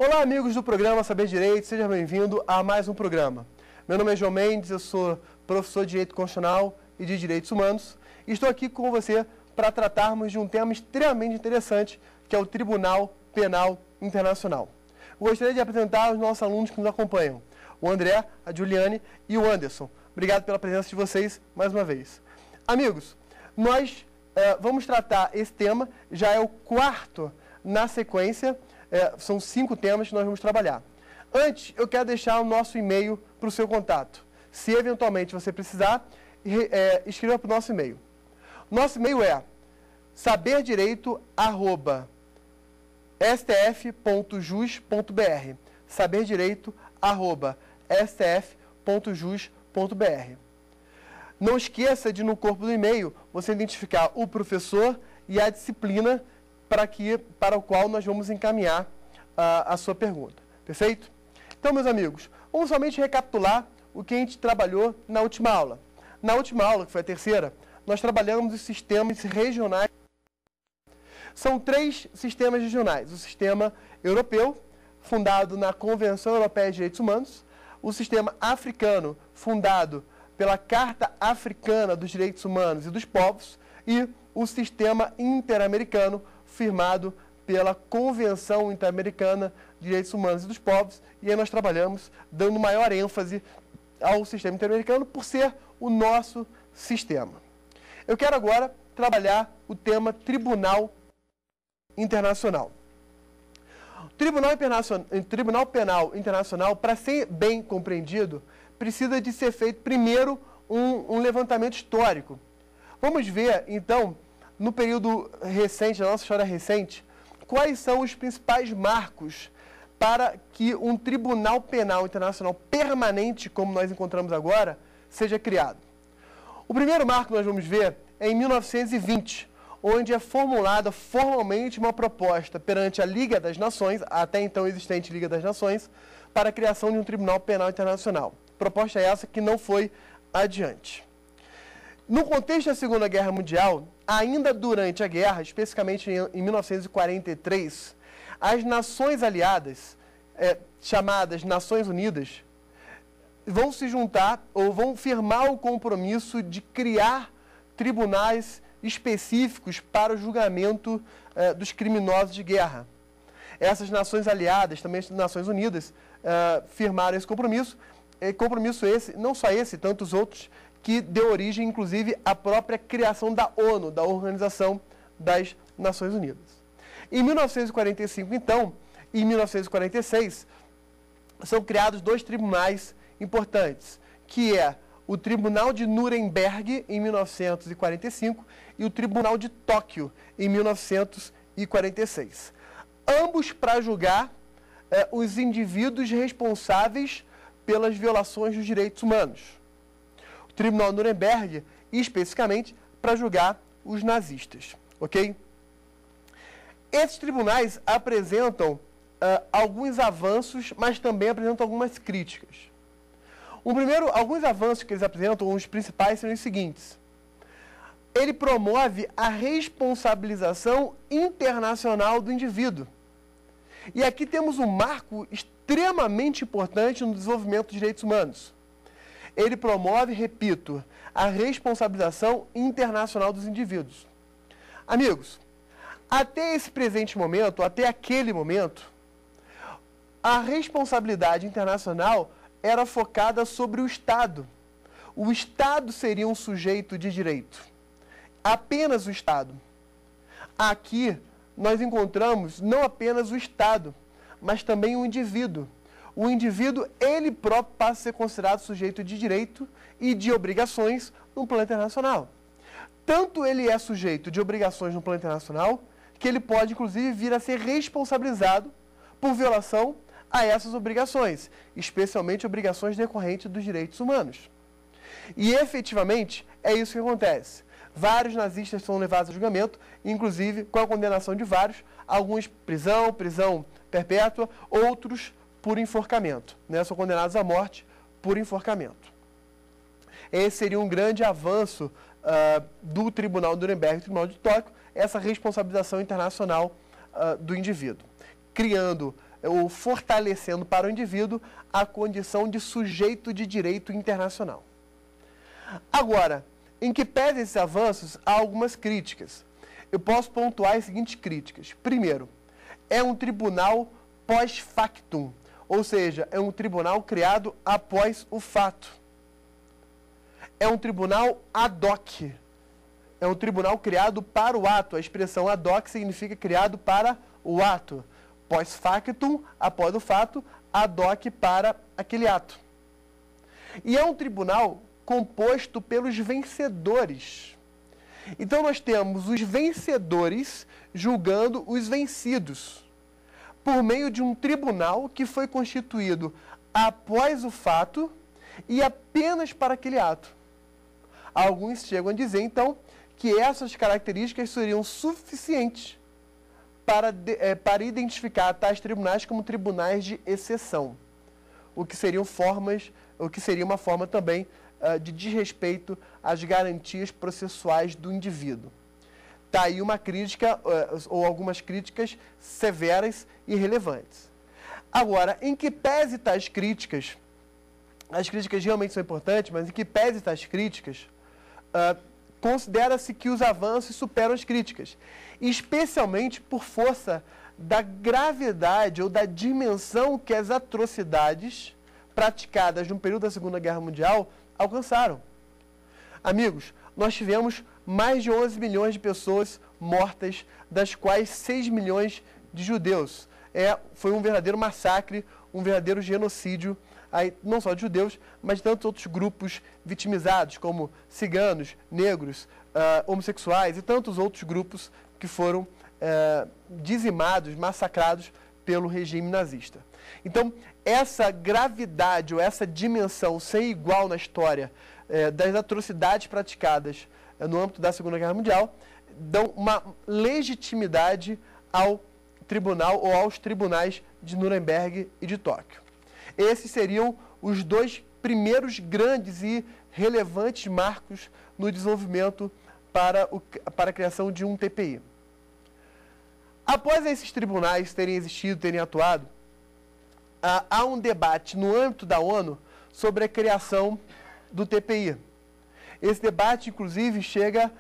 Olá, amigos do programa Saber Direito, seja bem-vindo a mais um programa. Meu nome é João Mendes, eu sou professor de Direito Constitucional e de Direitos Humanos e estou aqui com você para tratarmos de um tema extremamente interessante, que é o Tribunal Penal Internacional. Gostaria de apresentar os nossos alunos que nos acompanham, o André, a Juliane e o Anderson. Obrigado pela presença de vocês mais uma vez. Amigos, nós vamos tratar esse tema, já é o quarto na sequência. São 5 temas que nós vamos trabalhar. Antes, eu quero deixar o nosso e-mail para o seu contato. Se eventualmente você precisar, escreva para o nosso e-mail. Nosso e-mail é saberdireito@stf.jus.br saberdireito@stf.jus.br. Não esqueça de, no corpo do e-mail, você identificar o professor e a disciplina para o qual nós vamos encaminhar a sua pergunta. Perfeito? Então, meus amigos, vamos somente recapitular o que a gente trabalhou na última aula. Na última aula, que foi a terceira, nós trabalhamos os sistemas regionais. São 3 sistemas regionais. O sistema europeu, fundado na Convenção Europeia de Direitos Humanos. O sistema africano, fundado pela Carta Africana dos Direitos Humanos e dos Povos. E o sistema interamericano, firmado pela Convenção Interamericana de Direitos Humanos e dos Povos, e aí nós trabalhamos dando maior ênfase ao sistema interamericano por ser o nosso sistema. Eu quero agora trabalhar o tema Tribunal Internacional. O Tribunal Penal Internacional, para ser bem compreendido, precisa de ser feito primeiro um levantamento histórico. Vamos ver, então, no período recente, na nossa história recente, quais são os principais marcos para que um Tribunal Penal Internacional permanente, como nós encontramos agora, seja criado. O primeiro marco que nós vamos ver é em 1920, onde é formulada formalmente uma proposta perante a Liga das Nações, até então existente Liga das Nações, para a criação de um Tribunal Penal Internacional. Proposta essa que não foi adiante. No contexto da Segunda Guerra Mundial, ainda durante a guerra, especificamente em 1943, as Nações Aliadas, chamadas Nações Unidas, vão se juntar ou vão firmar o compromisso de criar tribunais específicos para o julgamento dos criminosos de guerra. Essas Nações Aliadas, também as Nações Unidas, firmaram esse compromisso. Compromisso esse, não só esse, tantos outros, que deu origem, inclusive, à própria criação da ONU, da Organização das Nações Unidas. Em 1945, então, e em 1946, são criados 2 tribunais importantes, que é o Tribunal de Nuremberg, em 1945, e o Tribunal de Tóquio, em 1946. Ambos para julgar os indivíduos responsáveis pelas violações dos direitos humanos. O Tribunal de Nuremberg, especificamente, para julgar os nazistas. Ok? Esses tribunais apresentam alguns avanços, mas também apresentam algumas críticas. Alguns avanços que eles apresentam, os principais, são os seguintes. Ele promove a responsabilização internacional do indivíduo. E aqui temos um marco extremamente importante no desenvolvimento dos direitos humanos. Ele promove, repito, a responsabilização internacional dos indivíduos. Amigos, até esse presente momento, até aquele momento, a responsabilidade internacional era focada sobre o Estado. O Estado seria um sujeito de direito. Apenas o Estado. Aqui, nós encontramos não apenas o Estado, mas também o indivíduo. O indivíduo, ele próprio, passa a ser considerado sujeito de direito e de obrigações no plano internacional. Tanto ele é sujeito de obrigações no plano internacional, que ele pode, inclusive, vir a ser responsabilizado por violação a essas obrigações, especialmente obrigações decorrentes dos direitos humanos. E, efetivamente, é isso que acontece. Vários nazistas são levados a julgamento, inclusive com a condenação de vários, alguns prisão perpétua, outros por enforcamento, né? São condenados à morte por enforcamento. Esse seria um grande avanço do Tribunal de Nuremberg e do Tribunal de Tóquio, essa responsabilização internacional do indivíduo, criando ou fortalecendo para o indivíduo a condição de sujeito de direito internacional. Agora, em que pese esses avanços, há algumas críticas. Eu posso pontuar as seguintes críticas. Primeiro, é um tribunal pós-factum, ou seja, é um tribunal criado após o fato. É um tribunal ad hoc. É um tribunal criado para o ato. A expressão ad hoc significa criado para o ato. Pós-factum, após o fato, ad hoc para aquele ato. E é um tribunal composto pelos vencedores. Então nós temos os vencedores julgando os vencidos, por meio de um tribunal que foi constituído após o fato e apenas para aquele ato. Alguns chegam a dizer, então, que essas características seriam suficientes para identificar tais tribunais como tribunais de exceção, o que seria uma forma também de desrespeito às garantias processuais do indivíduo. Está aí uma crítica, ou algumas críticas severas e relevantes. Agora, em que pese tais críticas, as críticas realmente são importantes, mas em que pese tais críticas, considera-se que os avanços superam as críticas, especialmente por força da gravidade ou da dimensão que as atrocidades praticadas no período da Segunda Guerra Mundial alcançaram. Amigos, nós tivemos mais de 11 milhões de pessoas mortas, das quais 6 milhões de judeus. Foi um verdadeiro massacre, um verdadeiro genocídio, não só de judeus, mas de tantos outros grupos vitimizados, como ciganos, negros, homossexuais e tantos outros grupos que foram dizimados, massacrados pelo regime nazista. Então, essa gravidade ou essa dimensão sem igual na história das atrocidades praticadas no âmbito da Segunda Guerra Mundial dão uma legitimidade ao tribunal ou aos tribunais de Nuremberg e de Tóquio. Esses seriam os dois primeiros grandes e relevantes marcos no desenvolvimento para a criação de um TPI. Após esses tribunais terem existido, terem atuado, há um debate no âmbito da ONU sobre a criação do TPI. Esse debate, inclusive, chega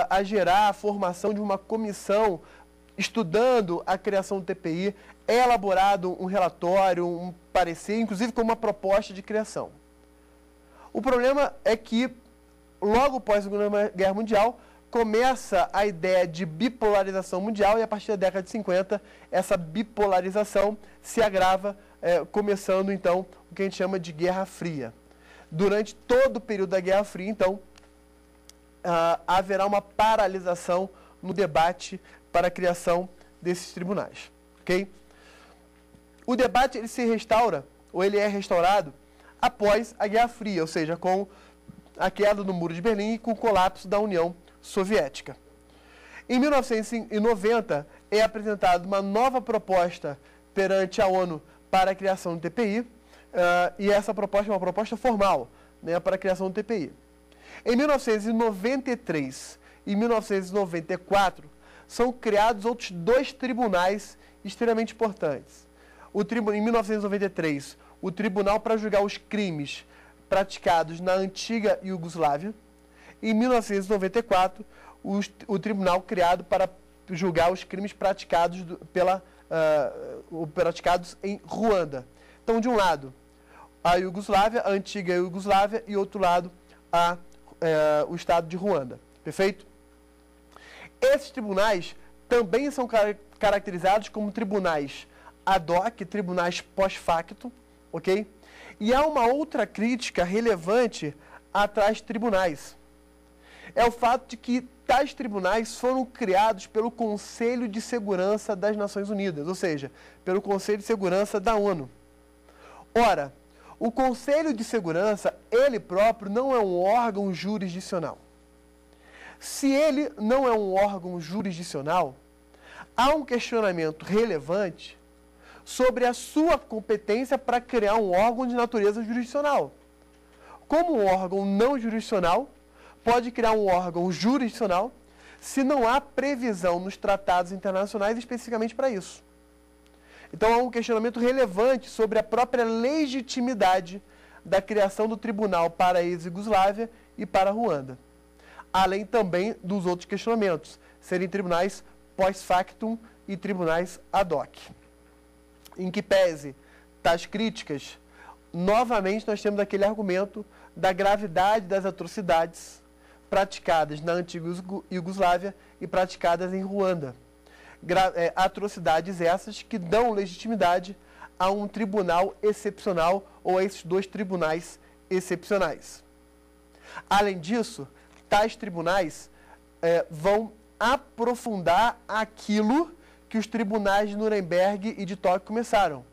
a gerar a formação de uma comissão estudando a criação do TPI. É elaborado um relatório, um parecer, inclusive com uma proposta de criação. O problema é que, logo após a Segunda Guerra Mundial, começa a ideia de bipolarização mundial e, a partir da década de 50, essa bipolarização se agrava, começando, então, o que a gente chama de Guerra Fria. Durante todo o período da Guerra Fria, então, haverá uma paralisação no debate para a criação desses tribunais. Okay? O debate ele se restaura, ou ele é restaurado, após a Guerra Fria, ou seja, com a queda do Muro de Berlim e com o colapso da União Soviética. Em 1990, é apresentada uma nova proposta perante a ONU para a criação do TPI, e essa proposta é uma proposta formal, né, para a criação do TPI. Em 1993 e 1994, são criados outros dois tribunais extremamente importantes. Em 1993, o Tribunal para julgar os crimes praticados na antiga Iugoslávia. Em 1994, o tribunal criado para julgar os crimes praticados em Ruanda. Então, de um lado, a Iugoslávia, a antiga Iugoslávia, e outro lado, o estado de Ruanda. Perfeito? Esses tribunais também são caracterizados como tribunais ad hoc, tribunais pós-facto, ok? E há uma outra crítica relevante a tais tribunais. É o fato de que tais tribunais foram criados pelo Conselho de Segurança das Nações Unidas, ou seja, pelo Conselho de Segurança da ONU. Ora, o Conselho de Segurança, ele próprio, não é um órgão jurisdicional. Se ele não é um órgão jurisdicional, há um questionamento relevante sobre a sua competência para criar um órgão de natureza jurisdicional. Como um órgão não jurisdicional pode criar um órgão jurisdicional se não há previsão nos tratados internacionais especificamente para isso? Então, há um questionamento relevante sobre a própria legitimidade da criação do tribunal para a ex-Iugoslávia e para a Ruanda. Além também dos outros questionamentos, serem tribunais pós-factum e tribunais ad hoc. Em que pese tais críticas, novamente nós temos aquele argumento da gravidade das atrocidades praticadas na antiga Iugoslávia e praticadas em Ruanda. Atrocidades essas que dão legitimidade a um tribunal excepcional ou a esses dois tribunais excepcionais. Além disso, tais tribunais vão aprofundar aquilo que os tribunais de Nuremberg e de Tóquio começaram,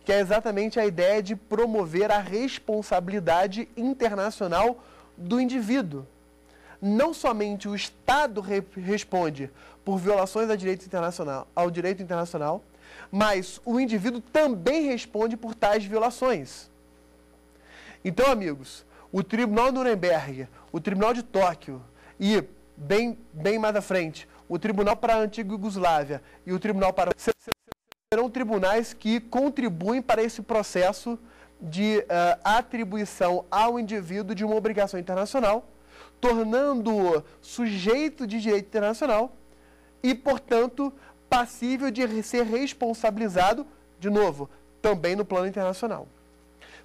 que é exatamente a ideia de promover a responsabilidade internacional do indivíduo. Não somente o Estado responde por violações ao direito internacional, mas o indivíduo também responde por tais violações. Então, amigos, o Tribunal de Nuremberg, o Tribunal de Tóquio e, bem mais à frente, o Tribunal para a Antiga Iugoslávia e o Tribunal para... serão tribunais que contribuem para esse processo de atribuição ao indivíduo de uma obrigação internacional, tornando-o sujeito de direito internacional e, portanto, passível de ser responsabilizado, de novo, também no plano internacional.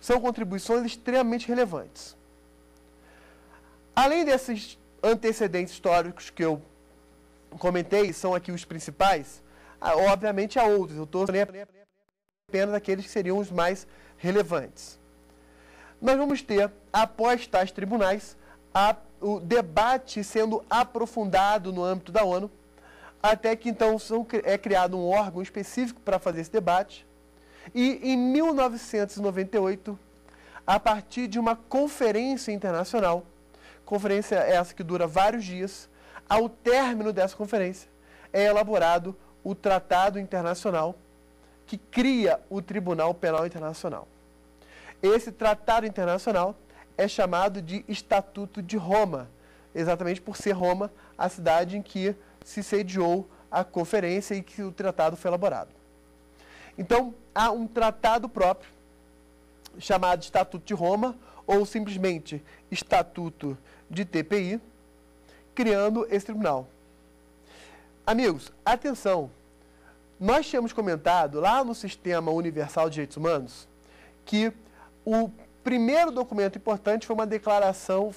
São contribuições extremamente relevantes. Além desses antecedentes históricos que eu comentei, são aqui os principais, obviamente há outros, eu estou apenas aqueles que seriam os mais relevantes. Nós vamos ter, após tais tribunais, o debate sendo aprofundado no âmbito da ONU, até que então é criado um órgão específico para fazer esse debate. E em 1998, a partir de uma conferência internacional, conferência essa que dura vários dias, ao término dessa conferência, é elaborado o Tratado Internacional que cria o Tribunal Penal Internacional. Esse Tratado Internacional é chamado de Estatuto de Roma, exatamente por ser Roma a cidade em que se sediou a conferência e que o tratado foi elaborado. Então, há um tratado próprio, chamado Estatuto de Roma, ou simplesmente Estatuto de TPI, criando esse tribunal. Amigos, atenção! Nós tínhamos comentado lá no Sistema Universal de Direitos Humanos que o primeiro documento importante foi a Declaração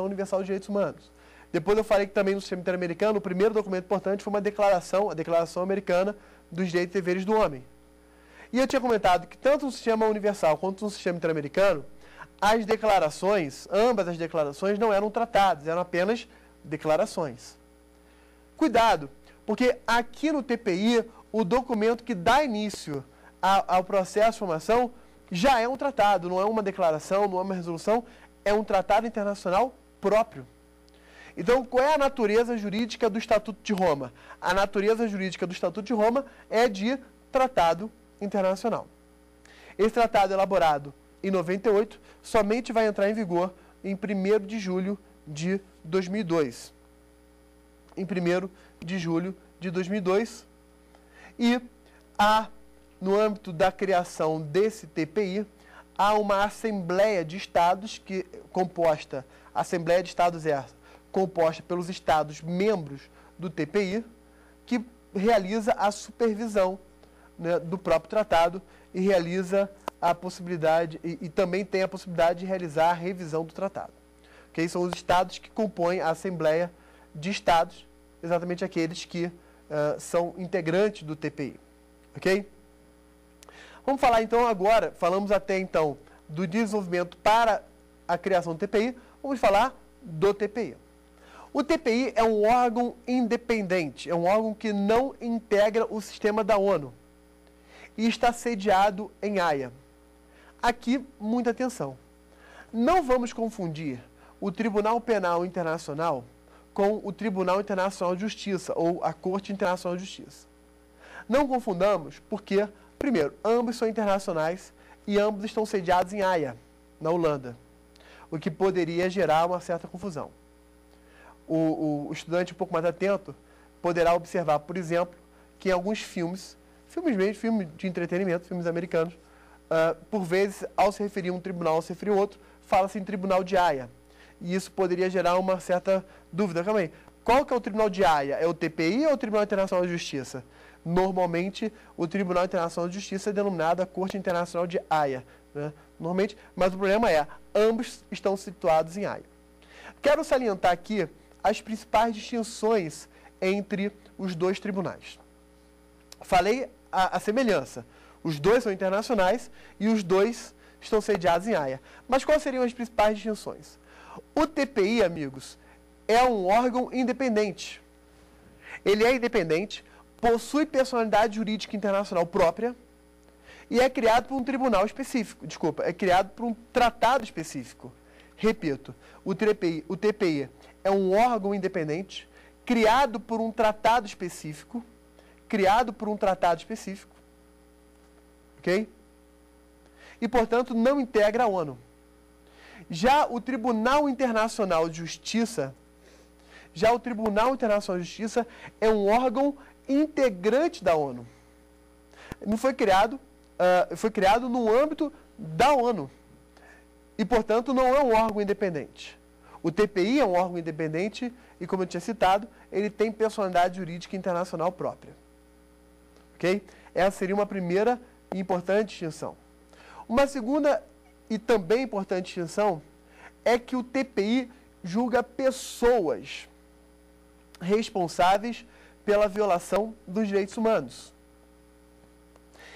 Universal de Direitos Humanos. Depois eu falei que também no sistema interamericano, o primeiro documento importante foi a Declaração Americana dos Direitos e Deveres do Homem. E eu tinha comentado que tanto no sistema universal quanto no sistema interamericano, as declarações, ambas as declarações, não eram tratados, eram apenas declarações. Cuidado, porque aqui no TPI, o documento que dá início ao processo de formação já é um tratado, não é uma declaração, não é uma resolução, é um tratado internacional próprio. Então, qual é a natureza jurídica do Estatuto de Roma? A natureza jurídica do Estatuto de Roma é de tratado internacional. Esse tratado elaborado em 98 somente vai entrar em vigor em 1º de julho de 2002. Em 1º de julho de 2002. E no âmbito da criação desse TPI, há uma Assembleia de Estados Assembleia de Estados composta pelos Estados membros do TPI, que realiza a supervisão, né, do próprio tratado e realiza a possibilidade, e também tem a possibilidade de realizar a revisão do tratado. Okay? São os Estados que compõem a Assembleia de Estados, exatamente aqueles que são integrantes do TPI. Ok? Vamos falar então agora, falamos até então do desenvolvimento para a criação do TPI, vamos falar do TPI. O TPI é um órgão independente, é um órgão que não integra o sistema da ONU e está sediado em Haia. Aqui, muita atenção. Não vamos confundir o Tribunal Penal Internacional com o Tribunal Internacional de Justiça, ou a Corte Internacional de Justiça. Não confundamos porque, primeiro, ambos são internacionais e ambos estão sediados em Haia, na Holanda, o que poderia gerar uma certa confusão. O estudante um pouco mais atento poderá observar, por exemplo, que em alguns filmes filmes de entretenimento, filmes americanos, por vezes, ao se referir a um tribunal, ao se referir a outro, fala-se em Tribunal de Haia. E isso poderia gerar uma certa dúvida. Calma aí, qual que é o Tribunal de Haia? É o TPI ou o Tribunal Internacional de Justiça? Normalmente, o Tribunal Internacional de Justiça é denominado a Corte Internacional de Haia, né? Normalmente, mas o problema é, ambos estão situados em Haia. Quero salientar aqui as principais distinções entre os dois tribunais. Falei a semelhança. Os dois são internacionais e os dois estão sediados em Haia. Mas quais seriam as principais distinções? O TPI, amigos, é um órgão independente. Ele é independente, possui personalidade jurídica internacional própria e é criado por um tribunal específico. Desculpa, é criado por um tratado específico. Repito, o TPI é um órgão independente, criado por um tratado específico, ok? E, portanto, não integra a ONU. Já o Tribunal Internacional de Justiça, é um órgão integrante da ONU. Não foi criado, foi criado no âmbito da ONU. E, portanto, não é um órgão independente. O TPI é um órgão independente e, como eu tinha citado, ele tem personalidade jurídica internacional própria. Ok? Essa seria uma primeira e importante distinção. Uma segunda e também importante distinção é que o TPI julga pessoas responsáveis pela violação dos direitos humanos.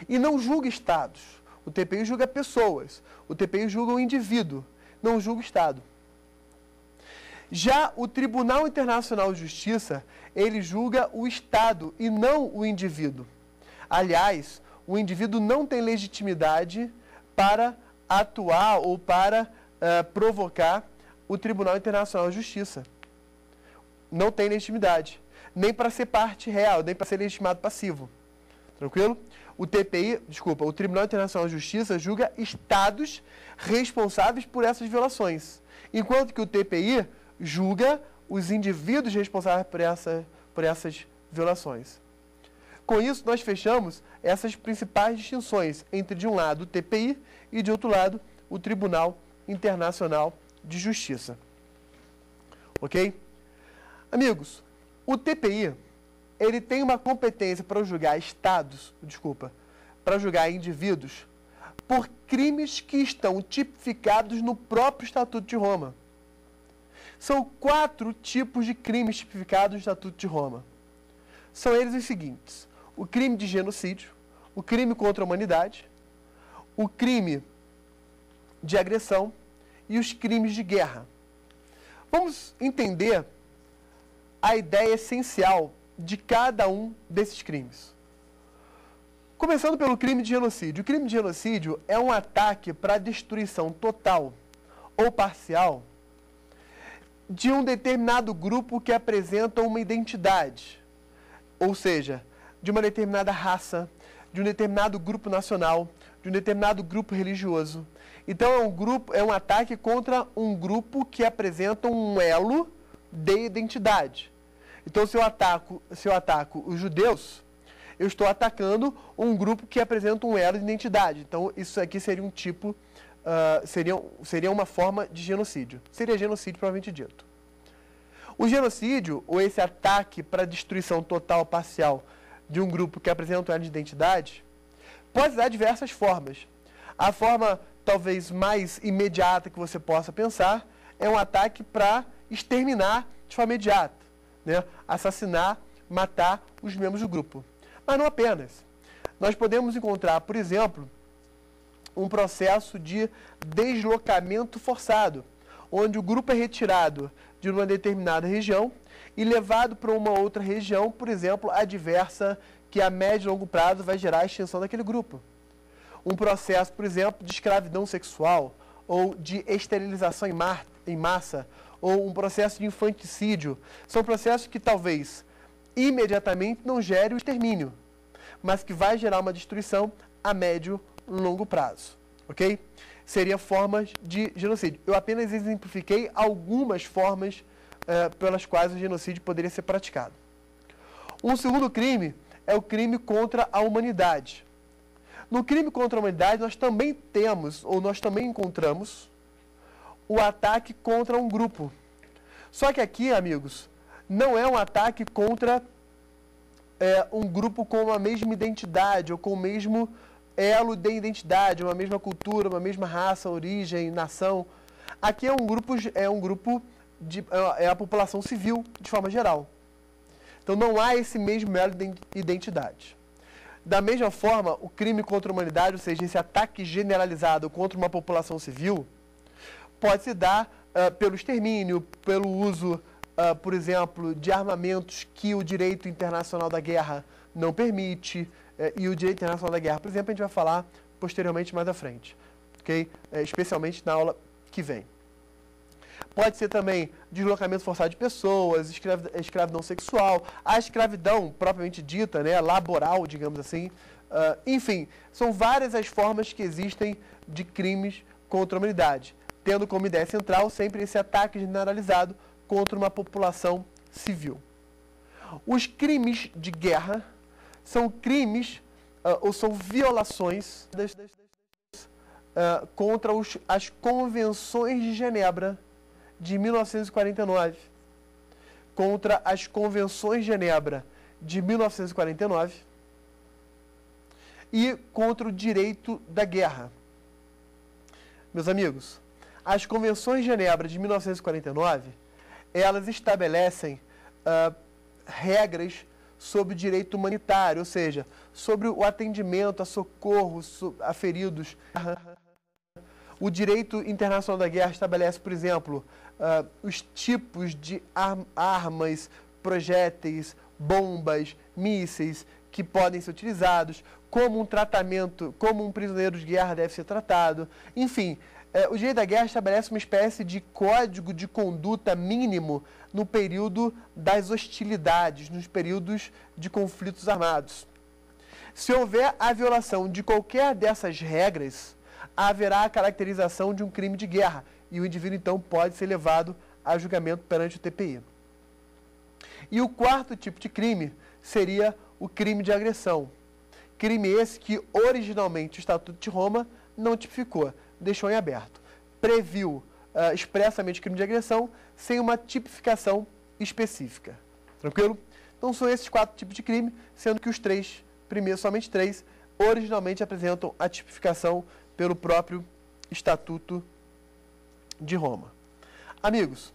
E não julga estados. O TPI julga pessoas. O TPI julga o indivíduo, não julga o Estado. Já o Tribunal Internacional de Justiça, ele julga o Estado e não o indivíduo. Aliás, o indivíduo não tem legitimidade para atuar ou para provocar o Tribunal Internacional de Justiça. Não tem legitimidade. Nem para ser parte real, nem para ser legitimado passivo. Tranquilo? O Tribunal Internacional de Justiça julga estados responsáveis por essas violações. Enquanto que o TPI julga os indivíduos responsáveis por essas violações. Com isso, nós fechamos essas principais distinções entre, de um lado, o TPI e, de outro lado, o Tribunal Internacional de Justiça. Ok? Amigos, o TPI, ele tem uma competência para julgar para julgar indivíduos por crimes que estão tipificados no próprio Estatuto de Roma. São 4 tipos de crimes tipificados no Estatuto de Roma. São eles os seguintes: o crime de genocídio, o crime contra a humanidade, o crime de agressão e os crimes de guerra. Vamos entender a ideia essencial de cada um desses crimes. Começando pelo crime de genocídio. O crime de genocídio é um ataque para a destruição total ou parcial de um determinado grupo que apresenta uma identidade, ou seja, de uma determinada raça, de um determinado grupo nacional, de um determinado grupo religioso. Então é um ataque contra um grupo que apresenta um elo de identidade. Então, se eu ataco os judeus, eu estou atacando um grupo que apresenta um elo de identidade. Então, isso aqui seria um tipo, seria uma forma de genocídio. Seria genocídio, provavelmente dito. O genocídio, ou esse ataque para destruição total ou parcial de um grupo que apresenta um elo de identidade, pode dar diversas formas. A forma, talvez, mais imediata que você possa pensar é um ataque para exterminar de forma imediata. Né? Assassinar, matar os membros do grupo. Mas não apenas. Nós podemos encontrar, por exemplo, um processo de deslocamento forçado, onde o grupo é retirado de uma determinada região e levado para uma outra região, por exemplo, adversa, que a médio e longo prazo vai gerar a extinção daquele grupo. Um processo, por exemplo, de escravidão sexual, ou de esterilização em massa, ou um processo de infanticídio. São processos que talvez imediatamente não gerem o extermínio, mas que vai gerar uma destruição a médio e longo prazo. Ok? Seriam formas de genocídio. Eu apenas exemplifiquei algumas formas pelas quais o genocídio poderia ser praticado. Um segundo crime é o crime contra a humanidade. No crime contra a humanidade, nós também temos, ou nós também encontramos, o ataque contra um grupo. Só que aqui, amigos, não é um ataque contra um grupo com a mesma identidade, ou com o mesmo elo de identidade, uma mesma cultura, uma mesma raça, origem, nação. Aqui é um grupo é a população civil, de forma geral. Então não há esse mesmo elo de identidade. Da mesma forma, o crime contra a humanidade, ou seja, esse ataque generalizado contra uma população civil, pode se dar pelo extermínio, pelo uso, por exemplo, de armamentos que o direito internacional da guerra não permite, e o direito internacional da guerra, por exemplo, a gente vai falar posteriormente mais à frente, ok? Especialmente na aula que vem. Pode ser também deslocamento forçado de pessoas, escravidão sexual, a escravidão propriamente dita, né, laboral, digamos assim. Enfim, são várias as formas que existem de crimes contra a humanidade, tendo como ideia central sempre esse ataque generalizado contra uma população civil. Os crimes de guerra são crimes ou são violações contra as convenções de Genebra de 1949, contra as convenções de Genebra de 1949 e contra o direito da guerra. Meus amigos, as convenções de Genebra de 1949, elas estabelecem regras sobre o direito humanitário, ou seja, sobre o atendimento a socorros a feridos. O direito internacional da guerra estabelece, por exemplo, os tipos de armas, projéteis, bombas, mísseis que podem ser utilizados, como um tratamento, como um prisioneiro de guerra deve ser tratado. Enfim, o direito da guerra estabelece uma espécie de código de conduta mínimo no período das hostilidades, nos períodos de conflitos armados. Se houver a violação de qualquer dessas regras, haverá a caracterização de um crime de guerra e o indivíduo, então, pode ser levado a julgamento perante o TPI. E o quarto tipo de crime seria o crime de agressão. Crime esse que, originalmente, o Estatuto de Roma não tipificou, deixou em aberto. Previu expressamente o crime de agressão sem uma tipificação específica. Tranquilo? Então, são esses quatro tipos de crime, sendo que os três, somente três, originalmente apresentam a tipificação pelo próprio Estatuto de Roma. Amigos,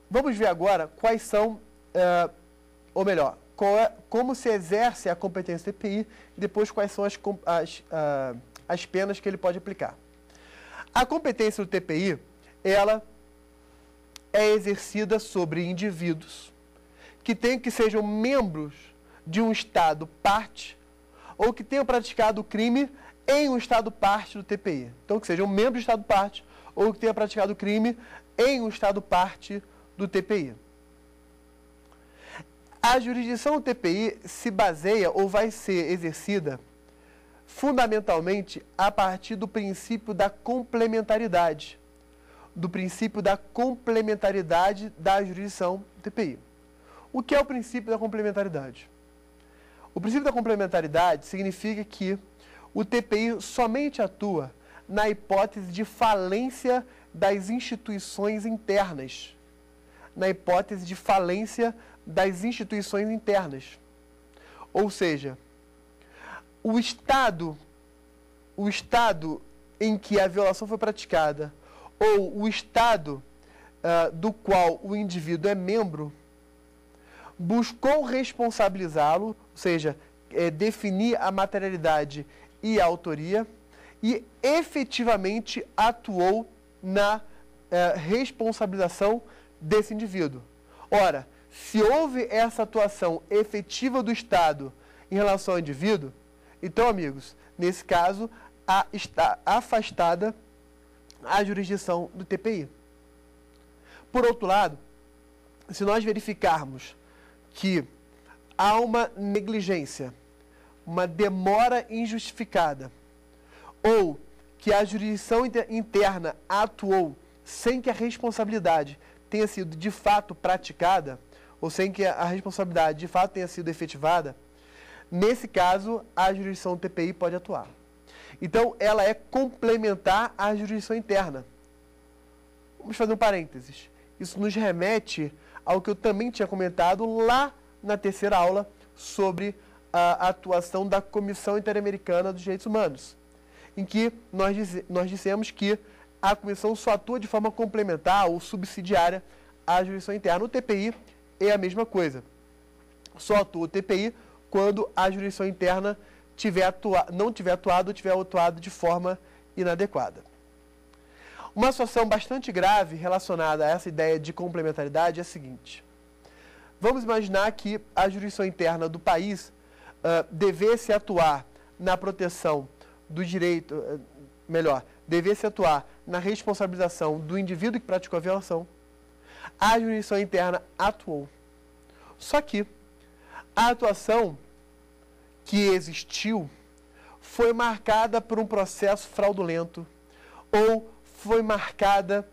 vamos ver agora quais são, ou melhor, como se exerce a competência do TPI e depois quais são as penas que ele pode aplicar. A competência do TPI, ela é exercida sobre indivíduos que sejam membros de um Estado parte ou que tenham praticado o crime em um Estado parte do TPI. Então, que sejam membros do Estado parte ou que tenham praticado o crime em um Estado parte do TPI. A jurisdição do TPI se baseia ou vai ser exercida fundamentalmente a partir do princípio da complementaridade. Do princípio da complementaridade da jurisdição do TPI. O que é o princípio da complementaridade? O princípio da complementaridade significa que o TPI somente atua na hipótese de falência das instituições internas. Na hipótese de falência das instituições internas. Ou seja, o Estado em que a violação foi praticada ou o Estado do qual o indivíduo é membro buscou responsabilizá-lo, ou seja, definir a materialidade e a autoria, e efetivamente atuou na responsabilização desse indivíduo. Ora, se houve essa atuação efetiva do Estado em relação ao indivíduo, então, amigos, nesse caso, está afastada a jurisdição do TPI. Por outro lado, se nós verificarmos que há uma negligência, uma demora injustificada, ou que a jurisdição interna atuou sem que a responsabilidade tenha sido de fato praticada, ou sem que a responsabilidade de fato tenha sido efetivada, nesse caso, a jurisdição do TPI pode atuar. Então, ela é complementar à jurisdição interna. Vamos fazer um parênteses. Isso nos remete ao que eu também tinha comentado lá na terceira aula sobre a atuação da Comissão Interamericana dos Direitos Humanos, em que nós dissemos que a comissão só atua de forma complementar ou subsidiária à jurisdição interna. O TPI é a mesma coisa. Só atua o TPI quando a jurisdição interna não tiver atuado ou tiver atuado de forma inadequada. Uma situação bastante grave relacionada a essa ideia de complementaridade é a seguinte. Vamos imaginar que a jurisdição interna do país devesse atuar na proteção do direito, devesse atuar na responsabilização do indivíduo que praticou a violação. A jurisdição interna atuou. Só que a atuação que existiu foi marcada por um processo fraudulento ou foi marcada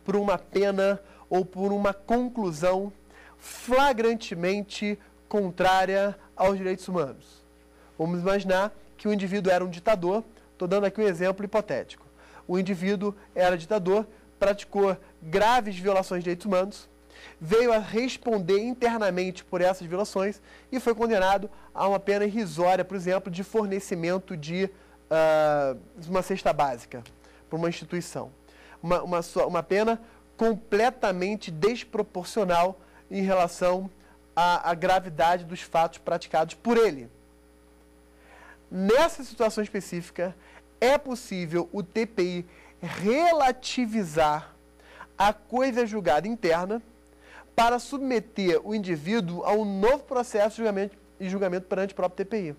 por uma pena ou por uma conclusão flagrantemente contrária aos direitos humanos. Vamos imaginar que o indivíduo era um ditador. Estou dando aqui um exemplo hipotético. O indivíduo era ditador, praticou graves violações de direitos humanos, veio a responder internamente por essas violações e foi condenado a uma pena irrisória, por exemplo, de fornecimento de uma cesta básica para uma instituição. Uma pena completamente desproporcional em relação à gravidade dos fatos praticados por ele. Nessa situação específica, é possível o TPI relativizar a coisa julgada interna para submeter o indivíduo a um novo processo de julgamento perante o próprio TPI.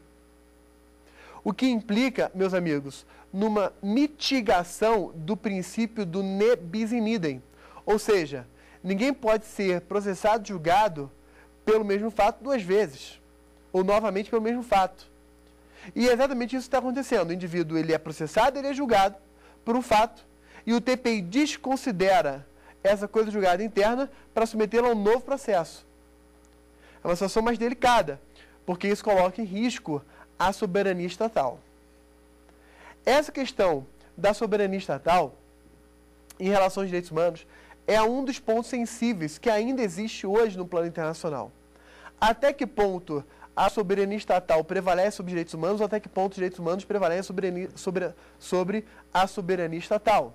O que implica, meus amigos, numa mitigação do princípio do ne bis in idem. Ou seja, ninguém pode ser processado e julgado pelo mesmo fato duas vezes, ou novamente pelo mesmo fato. E é exatamente isso que está acontecendo. O indivíduo ele é processado, ele é julgado por um fato, e o TPI desconsidera essa coisa julgada interna para submetê-la a um novo processo. É uma situação mais delicada, porque isso coloca em risco a soberania estatal. Essa questão da soberania estatal em relação aos direitos humanos é um dos pontos sensíveis que ainda existe hoje no plano internacional. Até que ponto a soberania estatal prevalece sobre os direitos humanos ou até que ponto os direitos humanos prevalecem sobre a soberania estatal?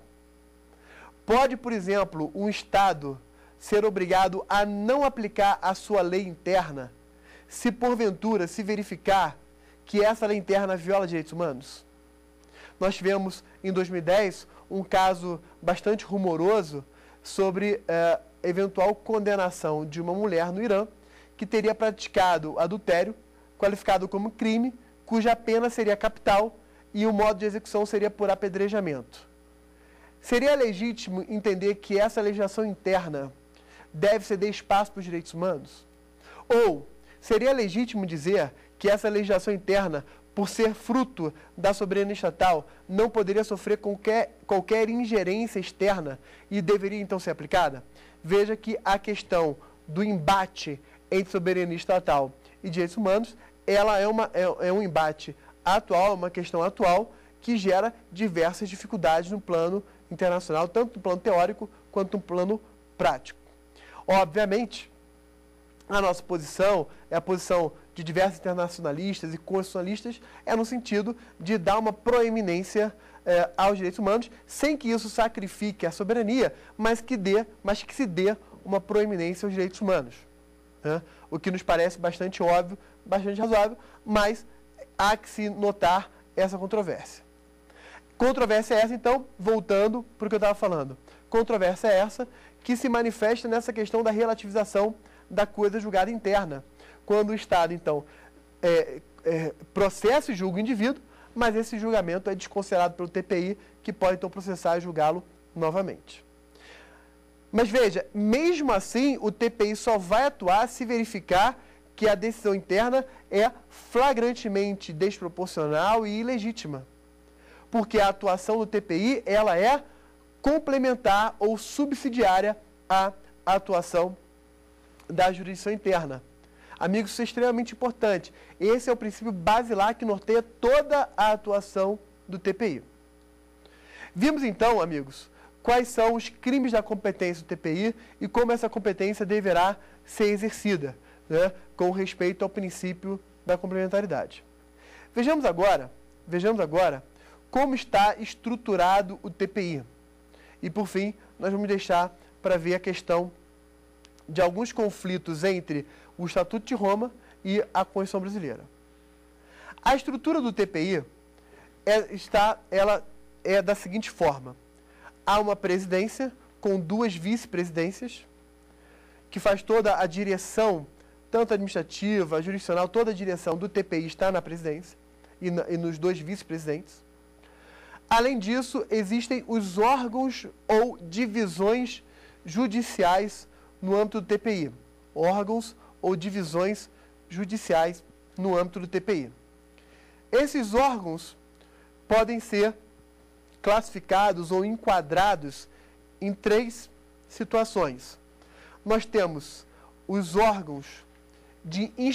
Pode, por exemplo, um Estado ser obrigado a não aplicar a sua lei interna se porventura se verificar que essa lei interna viola direitos humanos? Nós tivemos, em 2010, um caso bastante rumoroso sobre eventual condenação de uma mulher no Irã que teria praticado adultério, qualificado como crime, cuja pena seria capital e o modo de execução seria por apedrejamento. Seria legítimo entender que essa legislação interna deve ceder espaço para os direitos humanos? Ou seria legítimo dizer que essa legislação interna, por ser fruto da soberania estatal, não poderia sofrer qualquer ingerência externa e deveria então ser aplicada? Veja que a questão do embate entre soberania estatal e direitos humanos, ela é um embate atual, uma questão atual, que gera diversas dificuldades no plano internacional, tanto no plano teórico quanto no plano prático. Obviamente, a nossa posição é a posição de diversos internacionalistas e constitucionalistas, é no sentido de dar uma proeminência aos direitos humanos, sem que isso sacrifique a soberania, mas que se dê uma proeminência aos direitos humanos. O que nos parece bastante óbvio, bastante razoável, mas há que se notar essa controvérsia. Controvérsia é essa, então, voltando para o que eu estava falando. Controvérsia é essa que se manifesta nessa questão da relativização da coisa julgada interna. Quando o Estado, então, processa e julga o indivíduo, mas esse julgamento é desconsiderado pelo TPI, que pode, então, processar e julgá-lo novamente. Mas veja, mesmo assim, o TPI só vai atuar se verificar que a decisão interna é flagrantemente desproporcional e ilegítima. Porque a atuação do TPI, ela é complementar ou subsidiária à atuação da jurisdição interna. Amigos, isso é extremamente importante. Esse é o princípio basilar que norteia toda a atuação do TPI. Vimos então, amigos, quais são os crimes da competência do TPI e como essa competência deverá ser exercida, né, com respeito ao princípio da complementaridade. Vejamos agora como está estruturado o TPI. E, por fim, nós vamos deixar para ver a questão de alguns conflitos entre o Estatuto de Roma e a Constituição Brasileira. A estrutura do TPI ela é da seguinte forma. Há uma presidência com 2 vice-presidências, que faz toda a direção, tanto administrativa, jurisdicional, toda a direção do TPI está na presidência e nos 2 vice-presidentes. Além disso, existem os órgãos ou divisões judiciais no âmbito do TPI. Órgãos ou divisões judiciais no âmbito do TPI. Esses órgãos podem ser classificados ou enquadrados em 3 situações. Nós temos os órgãos de instrução